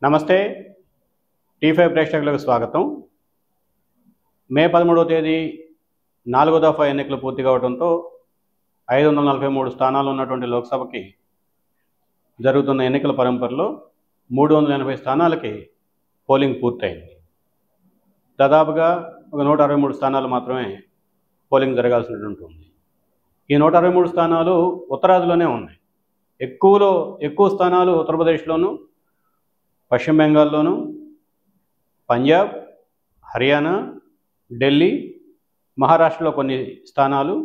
నమస్తే టీ5 ప్రేక్షకులకు స్వాగతం. మే 13వ తేదీ 4వ దఫా ఎన్నికలు పూర్తి కావడంతో 543 స్థానాలు ఉన్నటువంటి లోక్సభకి జరుగుతున్న ఎన్నికల పరంపరలో 380 స్థానాలకి పోలింగ్ పూర్తయింది. దాదాపుగా ఒక 163 స్థానాలు మాత్రమే పోలింగ్ జరగాల్సి ఉంటుంది. ఈ 163 స్థానాలు ఉత్తరాదిలోనే ఉన్నాయి. ఎక్కువ స్థానాలు ఉత్తరప్రదేశ్లోను, పశ్చిమ బెంగాల్లోను, పంజాబ్, హర్యానా, ఢిల్లీ, మహారాష్ట్రలో కొన్ని స్థానాలు,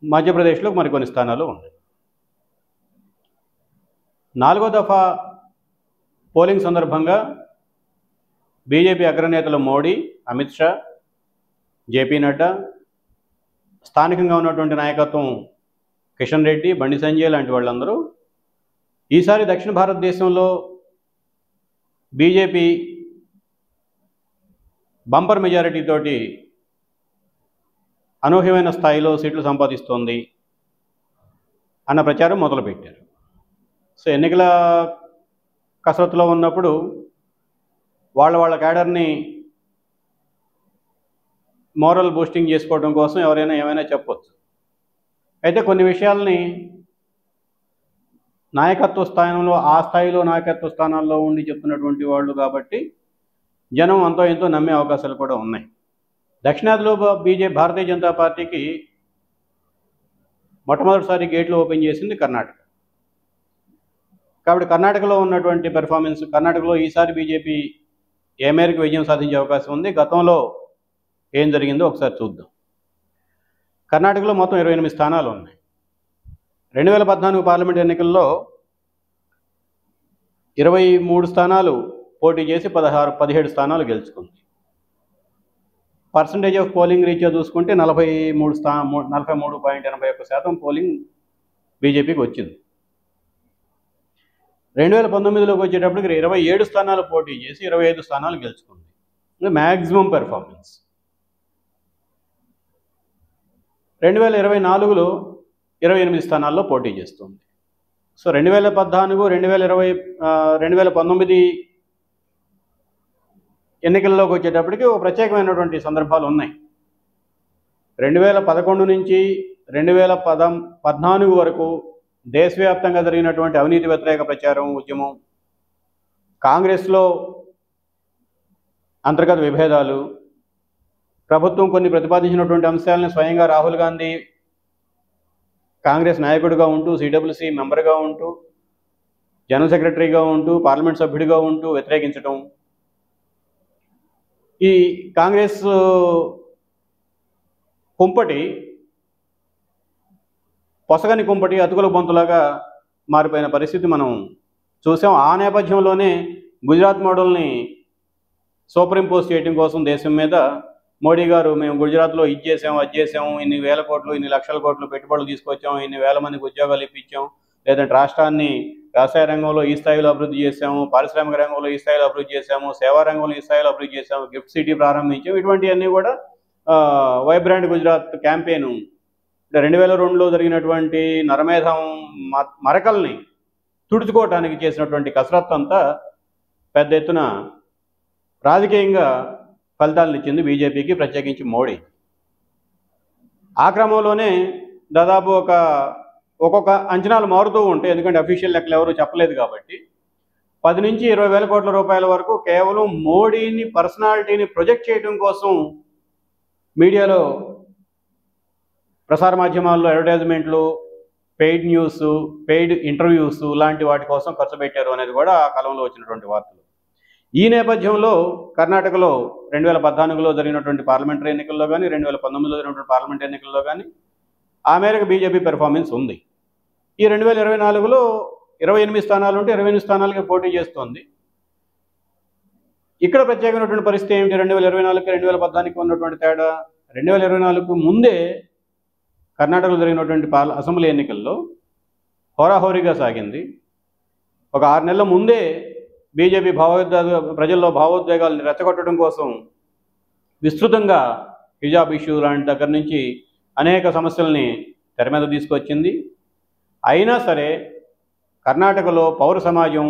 మధ్యప్రదేశ్లో మరికొన్ని స్థానాలు ఉన్నాయి. 4వ దఫా పోలింగ్ సందర్భంగా బీజేపీ అగ్రనేతలు మోడీ, అమిత్ షా, జేపీ నడ్డా, స్థానికంగా ఉన్నటువంటి నాయకత్వం కిషన్ రెడ్డి, బండి సంజయ్ లాంటి వాళ్ళందరూ ఈసారి దక్షిణ భారతదేశంలో బీజేపీ బంపర్ మెజారిటీతోటి అనూహ్యమైన స్థాయిలో సీట్లు సంపాదిస్తోంది అన్న ప్రచారం మొదలుపెట్టారు. సో ఎన్నికల కసరత్తులో ఉన్నప్పుడు వాళ్ళ క్యాడర్ని మోరల్ బూస్టింగ్ చేసుకోవడం కోసం ఎవరైనా ఏమైనా చెప్పొచ్చు. అయితే కొన్ని విషయాల్ని నాయకత్వ స్థానంలో ఆ స్థాయిలో నాయకత్వ స్థానాల్లో ఉండి చెప్తున్నటువంటి వాళ్ళు కాబట్టి జనం అంతో ఎంతో నమ్మే అవకాశాలు కూడా ఉన్నాయి. దక్షిణాదిలో భారతీయ జనతా పార్టీకి మొట్టమొదటిసారి గేట్లు ఓపెన్ చేసింది కర్ణాటక. కాబట్టి కర్ణాటకలో ఉన్నటువంటి పెర్ఫార్మెన్స్, కర్ణాటకలో ఈసారి బీజేపీ ఏ మేరకు విజయం సాధించే అవకాశం ఉంది, గతంలో ఏం జరిగిందో ఒకసారి చూద్దాం. కర్ణాటకలో మొత్తం 28 స్థానాలు ఉన్నాయి. 2014 పార్లమెంట్ ఎన్నికల్లో 23 స్థానాలు పోటీ చేసి 17 స్థానాలు గెలుచుకుంది. పర్సంటేజ్ ఆఫ్ పోలింగ్ రీత్యా చూసుకుంటే 43.81% పోలింగ్ బీజేపీకి వచ్చింది. 2019లోకి వచ్చేటప్పటికి 27 స్థానాలు పోటీ చేసి 25 స్థానాలు గెలుచుకుంది. Maximum performance. 2024లో 28 స్థానాల్లో పోటీ చేస్తుంది. సో 2014, 2019 ఎన్నికల్లోకి వచ్చేటప్పటికి ఒక ప్రత్యేకమైనటువంటి సందర్భాలు ఉన్నాయి. 2011 నుంచి 2014 వరకు దేశవ్యాప్తంగా జరిగినటువంటి అవినీతి వ్యతిరేక ప్రచారం, ఉద్యమం, కాంగ్రెస్లో అంతర్గత విభేదాలు, ప్రభుత్వం కొన్ని ప్రతిపాదించినటువంటి అంశాలను స్వయంగా రాహుల్ గాంధీ కాంగ్రెస్ నాయకుడిగా ఉంటూ, సిడబ్ల్యూసీ మెంబర్గా ఉంటూ, జనరల్ సెక్రటరీగా ఉంటూ, పార్లమెంట్ సభ్యుడిగా ఉంటూ వ్యతిరేకించడం, ఈ కాంగ్రెస్ కుంపటి పొసగని కుంపటి అతుకుల బొంతులాగా మారిపోయిన పరిస్థితి మనం చూసాం. ఆ నేపథ్యంలోనే గుజరాత్ మోడల్ని సూపర్ ఇంపోజ్ చేయడం కోసం దేశం మీద మోడీ గారు మేము గుజరాత్లో ఇది చేసాము, అది చేసాము, ఇన్ని వేల కోట్లు, ఇన్ని లక్షల కోట్లు పెట్టుబడులు తీసుకొచ్చాము, ఇన్ని వేల మందికి ఉద్యోగాలు ఇప్పించాం, లేదంటే రాష్ట్రాన్ని వ్యవసాయ రంగంలో ఈ స్థాయిలో అభివృద్ధి చేసాము, పారిశ్రామిక రంగంలో ఈ స్థాయిలో అభివృద్ధి చేసాము, సేవా రంగంలో ఈ స్థాయిలో అభివృద్ధి చేసాము, గిఫ్ట్ సిటీ ప్రారంభించాము. ఇటువంటివన్నీ కూడా వైబ్రాంట్ గుజరాత్ క్యాంపెయిన్ 2002లో జరిగినటువంటి నరమేధం మరకల్ని తుడుచుకోవటానికి చేసినటువంటి కసరత్తు అంతా పెద్ద ఎత్తున రాజకీయంగా ఫలితాలను ఇచ్చింది బీజేపీకి, ప్రత్యేకించి మోడీ. ఆ క్రమంలోనే దాదాపు ఒక్కొక్క అంచనాలు మారుతూ ఉంటాయి, ఎందుకంటే అఫీషియల్ లెక్కలు ఎవరు చెప్పలేదు కాబట్టి 10 నుంచి 20 వేల కోట్ల రూపాయల వరకు కేవలం మోడీని, పర్సనాలిటీని ప్రొజెక్ట్ చేయడం కోసం మీడియాలో, ప్రసార మాధ్యమాల్లో అడ్వర్టైజ్మెంట్లు, పెయిడ్ న్యూస్, పెయిడ్ ఇంటర్వ్యూస్ లాంటి వాటి కోసం ఖర్చు పెట్టారు అనేది కూడా ఆ కాలంలో వచ్చినటువంటి వార్తలు. ఈ నేపథ్యంలో కర్ణాటకలో 2014లో జరిగినటువంటి పార్లమెంటరీ ఎన్నికల్లో కానీ, 2019లో జరిగినటువంటి పార్లమెంట్ ఎన్నికల్లో కానీ ఆ మేరకు బీజేపీ పెర్ఫార్మెన్స్ ఉంది. ఈ 2024లో 28 స్థానాలు ఉంటే 28 స్థానాలకి పోటీ చేస్తోంది. ఇక్కడ ప్రత్యేకమైనటువంటి పరిస్థితి ఏమిటి? 2024కి 2014కి ఉన్నటువంటి తేడా, 2024కు ముందే కర్ణాటకలో జరిగినటువంటి అసెంబ్లీ ఎన్నికల్లో హోరాహోరీగా సాగింది. ఒక 6 నెలల ముందే బీజేపీ ప్రజల్లో భావోద్వేగాలను రెచ్చగొట్టడం కోసం విస్తృతంగా హిజాబ్ ఇష్యూ లాంటి దగ్గర నుంచి అనేక సమస్యల్ని తెర మీద తీసుకొచ్చింది. అయినా సరే కర్ణాటకలో పౌర సమాజం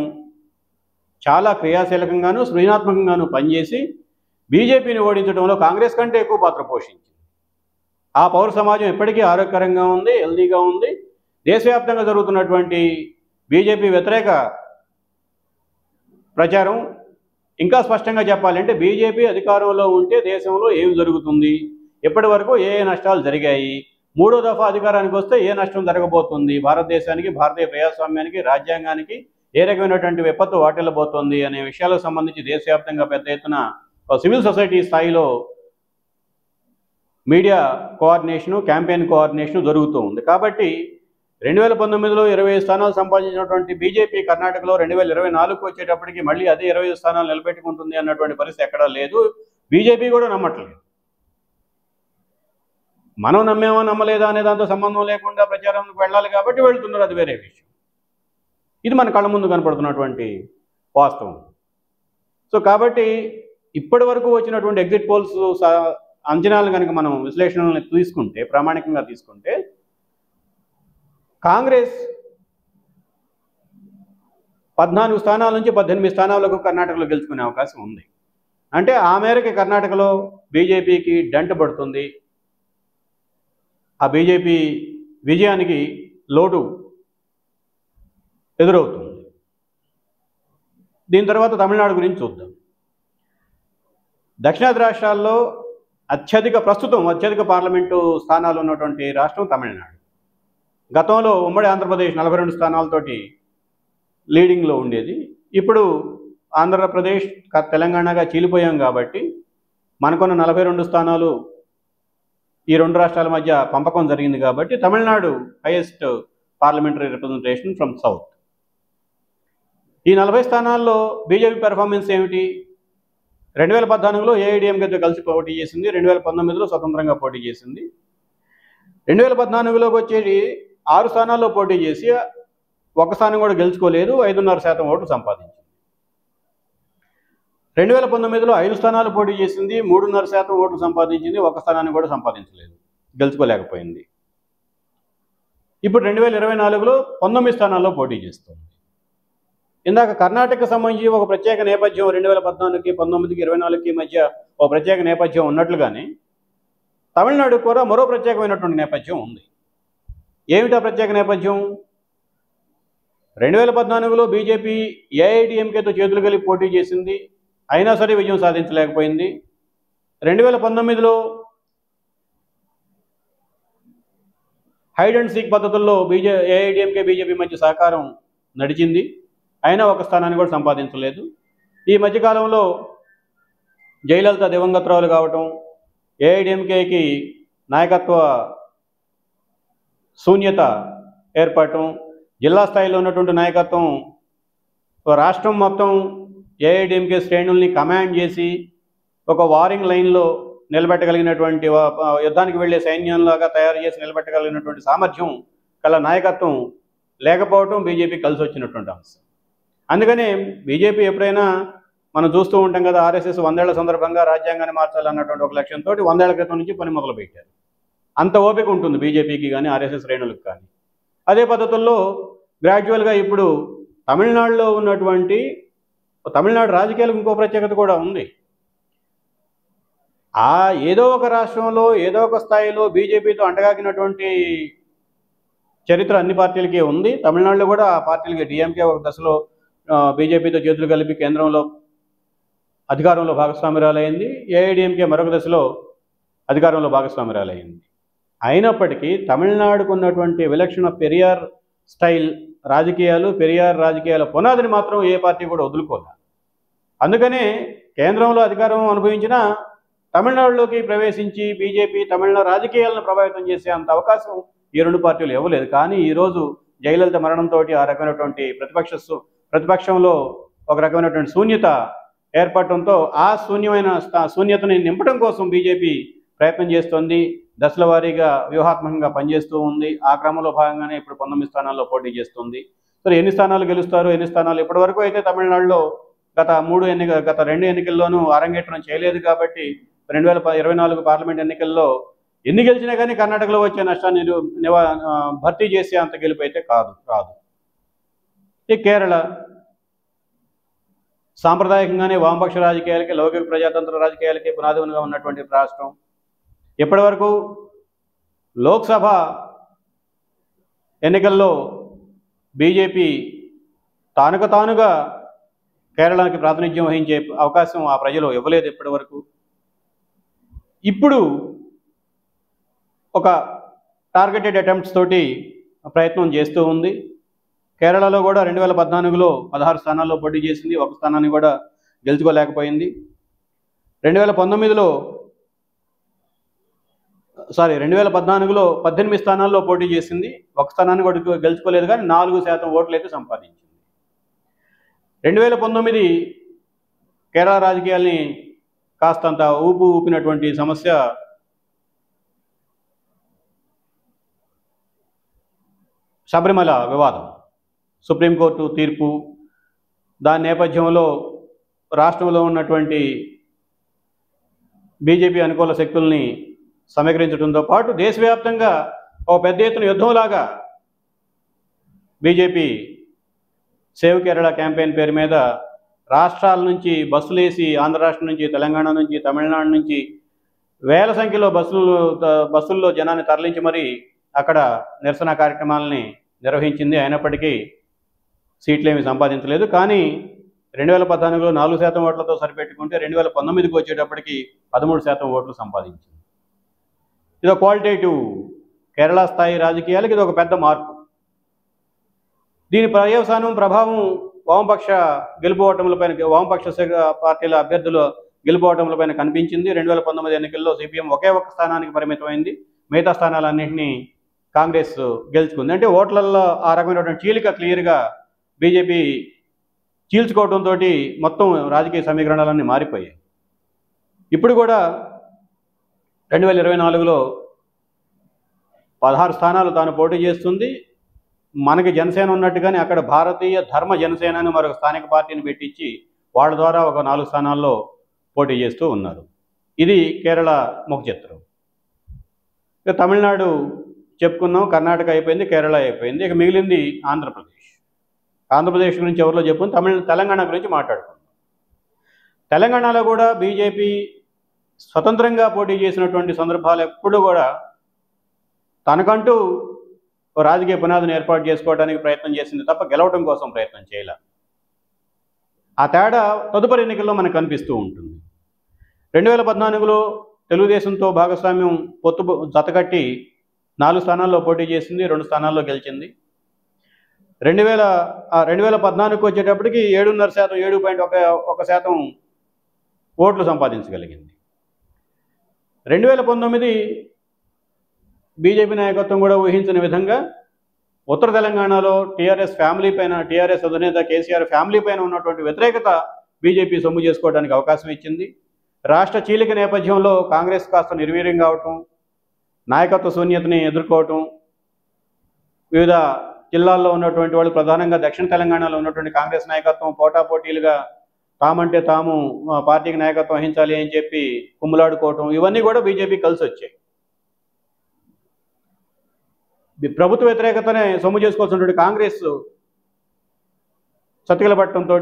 చాలా క్రియాశీలకంగాను సృజనాత్మకంగాను పనిచేసి బీజేపీని ఓడించడంలో కాంగ్రెస్ కంటే ఎక్కువ పాత్ర పోషించింది. ఆ పౌర సమాజం ఎప్పటికీ ఆరోగ్యకరంగా ఉంది, హెల్దీగా ఉంది. దేశవ్యాప్తంగా జరుగుతున్నటువంటి బీజేపీ వ్యతిరేక ప్రచారం ఇంకా స్పష్టంగా చెప్పాలంటే బీజేపీ అధికారంలో ఉంటే దేశంలో ఏమి జరుగుతుంది, ఎప్పటి వరకు ఏ నష్టాలు జరిగాయి, మూడో దఫా అధికారానికి వస్తే ఏ నష్టం జరగబోతుంది, భారతదేశానికి, భారతీయ ప్రజాస్వామ్యానికి, రాజ్యాంగానికి ఏ రకమైనటువంటి విపత్తు వాటిల్లబోతోంది అనే విషయాలకు సంబంధించి దేశవ్యాప్తంగా పెద్ద ఎత్తున సివిల్ సొసైటీ స్థాయిలో మీడియా కోఆర్డినేషను, క్యాంపెయిన్ కోఆర్డినేషను జరుగుతూ ఉంది. కాబట్టి 2019లో 25 స్థానాలు సంపాదించినటువంటి బీజేపీ కర్ణాటకలో 2024కు వచ్చేటప్పటికి మళ్ళీ అదే 25 స్థానాలు నిలబెట్టుకుంటుంది అన్నటువంటి పరిస్థితి ఎక్కడా లేదు. బీజేపీ కూడా నమ్మట్లేదు. మనం నమ్మేమో నమ్మలేదా అనే దాంతో సంబంధం లేకుండా ప్రచారంకి వెళ్ళాలి కాబట్టి వెళ్తున్నారు, అది వేరే విషయం. ఇది మన కళ్ళ ముందు కనపడుతున్నటువంటి వాస్తవం. సో కాబట్టి ఇప్పటి వరకు వచ్చినటువంటి ఎగ్జిట్ పోల్స్ అంచనాలను కనుక మనం విశ్లేషణలను తీసుకుంటే, ప్రామాణికంగా తీసుకుంటే, కాంగ్రెస్ 14 స్థానాల నుంచి 18 స్థానాలకు కర్ణాటకలో గెలుచుకునే అవకాశం ఉంది. అంటే ఆ మేరకు కర్ణాటకలో బీజేపీకి డంట పడుతుంది. ఆ బీజేపీ విజయానికి లోటు ఎదురవుతుంది. దీని తర్వాత తమిళనాడు గురించి చూద్దాం. దక్షిణాది రాష్ట్రాల్లో ప్రస్తుతం అత్యధిక పార్లమెంటు స్థానాలు ఉన్నటువంటి రాష్ట్రం తమిళనాడు. గతంలో ఉమ్మడి ఆంధ్రప్రదేశ్ 42 స్థానాలతోటి లీడింగ్లో ఉండేది. ఇప్పుడు ఆంధ్రప్రదేశ్ తెలంగాణగా చీలిపోయాం కాబట్టి మనకున్న 42 స్థానాలు ఈ రెండు రాష్ట్రాల మధ్య పంపకం జరిగింది కాబట్టి Tamil Nadu highest parliamentary representation from south. ఈ 40 స్థానాల్లో బీజేపీ పెర్ఫార్మెన్స్ ఏమిటి? 2014లో ఏఐడిఎంకేతో కలిసి పోటీ చేసింది, 2019లో స్వతంత్రంగా పోటీ చేసింది. 2014లోకి వచ్చేది 6 స్థానాల్లో పోటీ చేసి ఒక స్థానం కూడా గెలుచుకోలేదు, 5.5% ఓట్లు సంపాదించింది. 2019లో 5 స్థానాలు పోటీ చేసింది, 3.5% ఓట్లు సంపాదించింది, ఒక స్థానాన్ని కూడా సంపాదించలేదు, గెలుచుకోలేకపోయింది. ఇప్పుడు 2024లో 19 స్థానాల్లో పోటీ చేస్తుంది. ఇందాక కర్ణాటకకు సంబంధించి ఒక ప్రత్యేక నేపథ్యం 2014కి, 19కి, 24కి మధ్య ఒక ప్రత్యేక నేపథ్యం ఉన్నట్లుగానే తమిళనాడు కూడా మరో ప్రత్యేకమైనటువంటి నేపథ్యం ఉంది. ఏమిటా ప్రత్యేక నేపథ్యం? 2014లో బీజేపీ ఏఐడిఎంకేతో చేతులు కలిపి పోటీ చేసింది, అయినా సరే విజయం సాధించలేకపోయింది. 2019లో హైడ్ అండ్ సీక్ పద్ధతుల్లో ఏఐడిఎంకే బీజేపీ మధ్య సహకారం నడిచింది, అయినా ఒక స్థానాన్ని కూడా సంపాదించలేదు. ఈ మధ్యకాలంలో జయలలిత దివంగతరాలు కావటం, ఏఐడిఎంకేకి నాయకత్వ శూన్యత ఏర్పడటం, జిల్లా స్థాయిలో ఉన్నటువంటి నాయకత్వం రాష్ట్రం మొత్తం ఏఐడిఎంకే శ్రేణుల్ని కమాండ్ చేసి ఒక వారింగ్ లైన్లో నిలబెట్టగలిగినటువంటి, యుద్ధానికి వెళ్ళే సైన్యంలాగా తయారు చేసి నిలబెట్టగలిగినటువంటి సామర్థ్యం కల నాయకత్వం లేకపోవటం బీజేపీ కలిసి వచ్చినటువంటి అంశం. అందుకనే బీజేపీ ఎప్పుడైనా మనం చూస్తూ ఉంటాం కదా, ఆర్ఎస్ఎస్ 100 ఏళ్ల సందర్భంగా రాజ్యాంగాన్ని మార్చాలన్నటువంటి ఒక లక్ష్యంతో 100 ఏళ్ల క్రితం నుంచి పని మొదలుపెట్టారు. అంత ఓపిక ఉంటుంది బీజేపీకి కానీ ఆర్ఎస్ఎస్ శ్రేణులకు కానీ. అదే పద్ధతుల్లో గ్రాడ్యువల్గా ఇప్పుడు తమిళనాడులో ఉన్నటువంటి తమిళనాడు రాజకీయాలకు ఇంకో ప్రత్యేకత కూడా ఉంది. ఏదో ఒక రాష్ట్రంలో ఏదో ఒక స్థాయిలో బీజేపీతో అంటగాకినటువంటి చరిత్ర అన్ని పార్టీలకే ఉంది. తమిళనాడులో కూడా ఆ పార్టీలకి డిఎంకే ఒక దశలో బీజేపీతో చేతులు కలిపి కేంద్రంలో అధికారంలో భాగస్వామ్యురాలైంది, ఏఐడిఎంకే మరొక దశలో అధికారంలో భాగస్వామ్యురాలైంది. అయినప్పటికీ తమిళనాడుకు ఉన్నటువంటి విలక్షణ పెరియార్ స్టైల్ రాజకీయాలు, పెరియార్ రాజకీయాల పునాదిని మాత్రం ఏ పార్టీ కూడా వదులుకోలేదు. అందుకనే కేంద్రంలో అధికారం అనుభవించిన తమిళనాడులోకి ప్రవేశించి బీజేపీ తమిళనాడు రాజకీయాలను ప్రభావితం చేసే అంత అవకాశం ఈ రెండు పార్టీలు ఇవ్వలేదు. కానీ ఈరోజు జయలలిత మరణంతో ఆ రకమైనటువంటి ప్రతిపక్షంలో ఒక రకమైనటువంటి శూన్యత ఏర్పడటంతో ఆ శూన్యతని నింపడం కోసం బీజేపీ ప్రయత్నం చేస్తోంది. దశల వారీగా వ్యూహాత్మకంగా పనిచేస్తూ ఉంది. ఆ క్రమంలో భాగంగానే ఇప్పుడు 19 స్థానాల్లో పోటీ చేస్తుంది. సరే, ఎన్ని స్థానాలు గెలుస్తారు, ఎన్ని స్థానాలు ఇప్పటి వరకు అయితే తమిళనాడులో గత 2 ఎన్నికల్లోనూ అరంగేట్రం చేయలేదు కాబట్టి 2024 పార్లమెంట్ ఎన్నికల్లో ఎన్ని గెలిచినా కానీ కర్ణాటకలో వచ్చే నష్టాన్ని భర్తీ చేసే అంత గెలుపు అయితే రాదు. ఈ సాంప్రదాయకంగానే వామపక్ష రాజకీయాలకి, లౌకిక ప్రజాతంత్ర రాజకీయాలకి పునాదిగా ఉన్నటువంటి రాష్ట్రం. ఇప్పటివరకు లోక్సభ ఎన్నికల్లో బీజేపీ తానుగా కేరళకి ప్రాతినిధ్యం వహించే అవకాశం ఆ ప్రజలు ఇవ్వలేదు ఇప్పటివరకు. ఇప్పుడు ఒక టార్గెటెడ్ అటెంప్ట్స్ తోటి ప్రయత్నం చేస్తూ ఉంది. కేరళలో కూడా 2014లో 16 స్థానాల్లో పోటీ చేసింది, ఒక స్థానాన్ని కూడా గెలుచుకోలేకపోయింది. 2014లో 18 స్థానాల్లో పోటీ చేసింది, ఒక స్థానాన్ని కూడా గెలుచుకోలేదు, కానీ 4% ఓట్లు అయితే సంపాదించింది. 2019 కేరళ రాజకీయాల్ని కాస్తంత ఊపినటువంటి సమస్య శబరిమల వివాదం, సుప్రీంకోర్టు తీర్పు. దాని నేపథ్యంలో రాష్ట్రంలో ఉన్నటువంటి బీజేపీ అనుకూల శక్తుల్ని సమీకరించడంతో పాటు దేశవ్యాప్తంగా ఒక పెద్ద ఎత్తున యుద్ధంలాగా బీజేపీ సేవ్ కేరళ క్యాంపెయిన్ పేరు మీద రాష్ట్రాల నుంచి బస్సులేసి, ఆంధ్ర రాష్ట్రం నుంచి, తెలంగాణ నుంచి, తమిళనాడు నుంచి వేల సంఖ్యలో బస్సుల్లో జనాన్ని తరలించి మరీ అక్కడ నిరసన కార్యక్రమాలని నిర్వహించింది. అయినప్పటికీ సీట్లేమీ సంపాదించలేదు. కానీ 2014లో 4% ఓట్లతో సరిపెట్టుకుంటే 2019కి వచ్చేటప్పటికి 13% ఓట్లు సంపాదించింది. ఇది క్వాలిటేటివ్ కేరళ స్థాయి రాజకీయాలకి ఇది ఒక పెద్ద మార్పు. దీని పర్యవసానం ప్రభావం వామపక్ష గెలుపోవటములపైన, వామపక్ష పార్టీల అభ్యర్థుల గెలుపోవటములపైన కనిపించింది. 2019 ఎన్నికల్లో సిపిఎం ఒకే ఒక్క స్థానానికి పరిమితమైంది, మిగతా స్థానాలన్నింటినీ కాంగ్రెస్ గెలుచుకుంది. అంటే ఓట్లలో ఆ రకమైనటువంటి చీలిక క్లియర్గా బీజేపీ చీల్చుకోవడంతో మొత్తం రాజకీయ సమీకరణలన్నీ మారిపోయాయి. ఇప్పుడు కూడా 2024లో 16 స్థానాలు తాను పోటీ చేస్తుంది. మనకి జనసేన ఉన్నట్టుగానే అక్కడ భారతీయ ధర్మ జనసేన అని మరొక స్థానిక పార్టీని పెట్టించి వాళ్ళ ద్వారా ఒక 4 స్థానాల్లో పోటీ చేస్తూ ఉన్నారు. ఇది కేరళ ముఖ చిత్రం. ఇక తమిళనాడు చెప్పుకున్నాం, కర్ణాటక అయిపోయింది, కేరళ అయిపోయింది. ఇక మిగిలింది ఆంధ్రప్రదేశ్. ఆంధ్రప్రదేశ్ గురించి ఎవరిలో చెప్పుకుని తెలంగాణ గురించి మాట్లాడుకుందాం. తెలంగాణలో కూడా బీజేపీ స్వతంత్రంగా పోటీ చేసినటువంటి సందర్భాలు ఎప్పుడు కూడా తనకంటూ రాజకీయ పునాదిని ఏర్పాటు చేసుకోవడానికి ప్రయత్నం చేసింది తప్ప గెలవడం కోసం ప్రయత్నం చేయలే. ఆ తేడా తదుపరి ఎన్నికల్లో మనకు కనిపిస్తూ ఉంటుంది. 2014లో తెలుగుదేశంతో భాగస్వామ్యం జతకట్టి 4 స్థానాల్లో పోటీ చేసింది, 2 స్థానాల్లో గెలిచింది. 2014కు వచ్చేటప్పటికి 7.5%, 7.1% ఓట్లు సంపాదించగలిగింది. 2019 బీజేపీ నాయకత్వం కూడా ఊహించిన విధంగా ఉత్తర తెలంగాణలో టీఆర్ఎస్ అధినేత కేసీఆర్ ఫ్యామిలీ పైన ఉన్నటువంటి వ్యతిరేకత బీజేపీ సొమ్ము చేసుకోవడానికి అవకాశం ఇచ్చింది. రాష్ట్ర చీలిక నేపథ్యంలో కాంగ్రెస్ కాస్త నిర్వీర్యం కావటం, నాయకత్వ శూన్యతని ఎదుర్కోవటం, వివిధ జిల్లాల్లో ఉన్నటువంటి వాళ్ళు, ప్రధానంగా దక్షిణ తెలంగాణలో ఉన్నటువంటి కాంగ్రెస్ నాయకత్వం పోటాపోటీలుగా తామంటే తాము పార్టీకి నాయకత్వం వహించాలి అని చెప్పి కుమ్ములాడుకోవటం, ఇవన్నీ కూడా బీజేపీ కలిసి వచ్చాయి. ప్రభుత్వ వ్యతిరేకతనే సొమ్ము చేసుకోవాల్సినటువంటి కాంగ్రెస్ చతికిలబట్టడంతో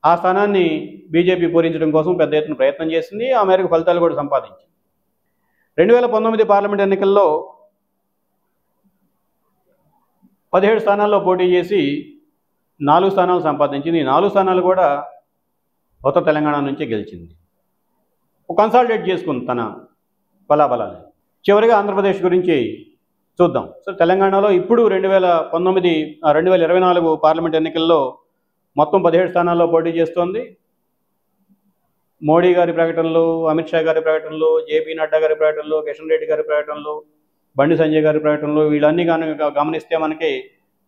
ఆ స్థానాన్ని బీజేపీ పూరించడం కోసం పెద్ద ఎత్తున ప్రయత్నం చేసింది. ఆ మేరకు ఫలితాలు కూడా సంపాదించింది. 2019 పార్లమెంట్ ఎన్నికల్లో 17 స్థానాల్లో పోటీ చేసి 4 స్థానాలు సంపాదించింది. ఈ 4 స్థానాలు కూడా ఉత్తర తెలంగాణ నుంచే గెలిచింది. కన్సాలిడేట్ చేసుకుంది తన బలాబలాన్ని. చివరిగా ఆంధ్రప్రదేశ్ గురించి చూద్దాం. సో తెలంగాణలో ఇప్పుడు 2024 పార్లమెంట్ ఎన్నికల్లో మొత్తం 17 స్థానాల్లో పోటీ చేస్తోంది. మోడీ గారి ప్రకటనలు, అమిత్ షా గారి ప్రకటనలు, జేపీ నడ్డా గారి ప్రకటనలు, కిషన్ రెడ్డి గారి ప్రకటనలు, బండి సంజయ్ గారి ప్రకటనలు, వీళ్ళన్నీ కనుక గమనిస్తే మనకి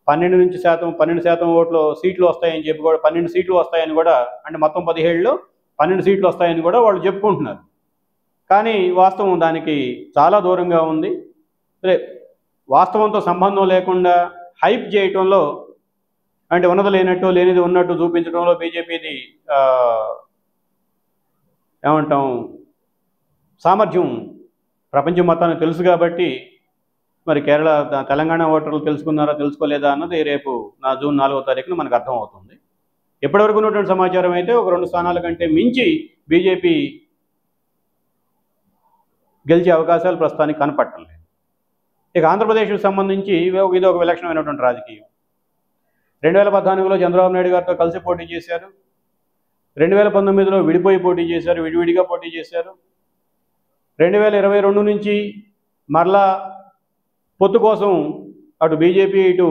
12% ఓట్లు సీట్లు వస్తాయని చెప్పి కూడా 12 సీట్లు వస్తాయని కూడా, అంటే మొత్తం 17లో 12 సీట్లు వస్తాయని కూడా వాళ్ళు చెప్పుకుంటున్నారు. కానీ వాస్తవం దానికి చాలా దూరంగా ఉంది. వాస్తవంతో సంబంధం లేకుండా హైప్ చేయటంలో, అంటే ఉన్నది లేనట్టు లేనిది ఉన్నట్టు చూపించడంలో బీజేపీది ఏమంటాం సామర్థ్యం ప్రపంచం మొత్తానికి తెలుసు. కాబట్టి మరి తెలంగాణ ఓటర్లు తెలుసుకున్నారా తెలుసుకోలేదా అన్నది రేపు జూన్ 4వ తారీఖున మనకు అర్థమవుతుంది. ఇప్పటివరకు ఉన్నటువంటి సమాచారం అయితే ఒక 2 స్థానాల కంటే మించి బీజేపీ గెలిచే అవకాశాలు ప్రస్తుతానికి కనపడటం లేదు. ఇక ఆంధ్రప్రదేశ్కు సంబంధించి ఇది ఒక విలక్షణమైనటువంటి రాజకీయం. 2014లో చంద్రబాబు నాయుడు గారితో కలిసి పోటీ చేశారు. 2019లో విడిపోయి పోటీ చేశారు, విడివిడిగా పోటీ చేశారు. 2022 నుంచి మరలా పొత్తు కోసం అటు బీజేపీ ఇటు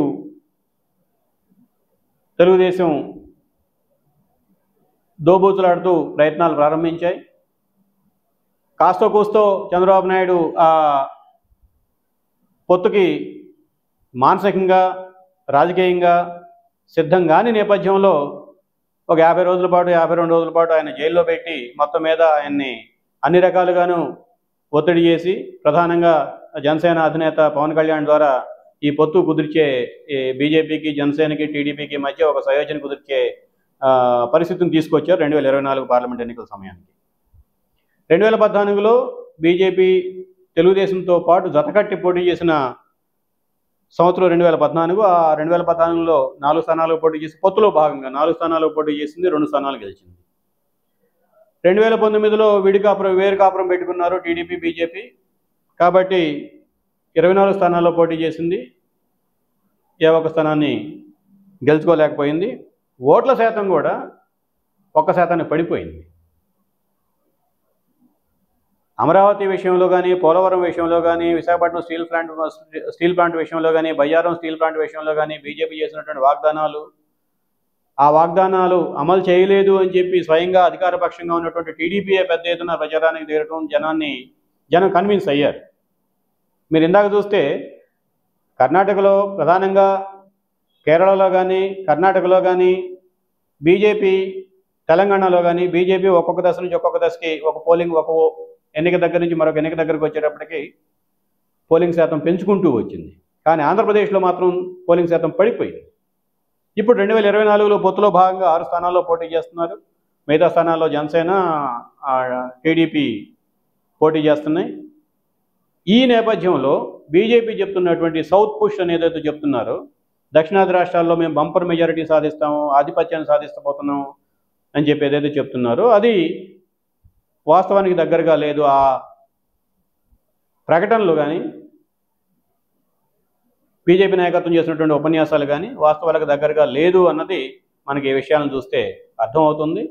తెలుగుదేశం దోబూచులాడుతూ ప్రయత్నాలు ప్రారంభించాయి. కాస్తో కూస్తో చంద్రబాబు నాయుడు ఆ పొత్తుకి మానసికంగా రాజకీయంగా సిద్ధం కాని నేపథ్యంలో ఒక 50 రోజుల పాటు 52 రోజుల పాటు ఆయన జైల్లో పెట్టి మొత్తం మీద ఆయన్ని అన్ని రకాలుగాను ఒత్తిడి చేసి ప్రధానంగా జనసేన అధినేత పవన్ కళ్యాణ్ ద్వారా ఈ పొత్తు కుదిర్చే బీజేపీకి జనసేనకి టీడీపీకి మధ్య ఒక సంయోజన కుదిర్చే పరిస్థితిని తీసుకొచ్చారు 2024 పార్లమెంట్ ఎన్నికల సమయానికి. 2014లో బీజేపీ తెలుగుదేశంతో పాటు జతకట్టి పోటీ చేసిన సంవత్సరం 2014. ఆ 2014లో 4 స్థానాలకు పోటీ చేసి పొత్తులో భాగంగా 4 స్థానాలకు పోటీ చేసింది, 2 స్థానాలు గెలిచింది. 2019లో వేరు కాపురం పెట్టుకున్నారు టీడీపీ బీజేపీ. కాబట్టి 24 స్థానాల్లో పోటీ చేసింది, ఏ ఒక్క స్థానాన్ని గెలుచుకోలేకపోయింది. ఓట్ల శాతం కూడా 1% పడిపోయింది. అమరావతి విషయంలో కానీ, పోలవరం విషయంలో కానీ, విశాఖపట్నం స్టీల్ ప్లాంట్ విషయంలో కానీ, బయ్యారం స్టీల్ ప్లాంట్ విషయంలో కానీ బీజేపీ చేసినటువంటి ఆ వాగ్దానాలు అమలు చేయలేదు అని చెప్పి స్వయంగా అధికార పక్షంగా ఉన్నటువంటి టీడీపీయే పెద్ద ఎత్తున ప్రచారానికి దిగడం జనం కన్విన్స్ అయ్యారు. మీరు ఇందాక చూస్తే కర్ణాటకలో ప్రధానంగా కేరళలో కానీ కర్ణాటకలో కానీ బీజేపీ, తెలంగాణలో కానీ బీజేపీ ఒక్కొక్క దశ నుంచి ఒక్కొక్క దశకి ఒక ఎన్నిక దగ్గర నుంచి మరొక ఎన్నిక దగ్గరకు వచ్చేటప్పటికి పోలింగ్ శాతం పెంచుకుంటూ వచ్చింది. కానీ ఆంధ్రప్రదేశ్లో మాత్రం పోలింగ్ శాతం పడిపోయింది. ఇప్పుడు 2024లో పొత్తులో భాగంగా 6 స్థానాల్లో పోటీ చేస్తున్నారు. మిగతా స్థానాల్లో జనసేన టీడీపీ పోటీ చేస్తున్నాయి. ఈ నేపథ్యంలో బీజేపీ చెప్తున్నటువంటి సౌత్ పుష్ అని ఏదైతే చెప్తున్నారో, దక్షిణాది రాష్ట్రాల్లో మేము బంపర్ మెజారిటీ సాధిస్తాము, ఆధిపత్యాన్ని సాధిస్తబోతున్నాము అని చెప్పి ఏదైతే చెప్తున్నారో అది వాస్తవానికి దగ్గరగా లేదు. ఆ ప్రకటనలు కానీ బీజేపీ నాయకత్వం చేసినటువంటి ఉపన్యాసాలు కానీ వాస్తవాలకు దగ్గరగా లేదు అన్నది మనకి ఈ విషయాలను చూస్తే అర్థమవుతుంది.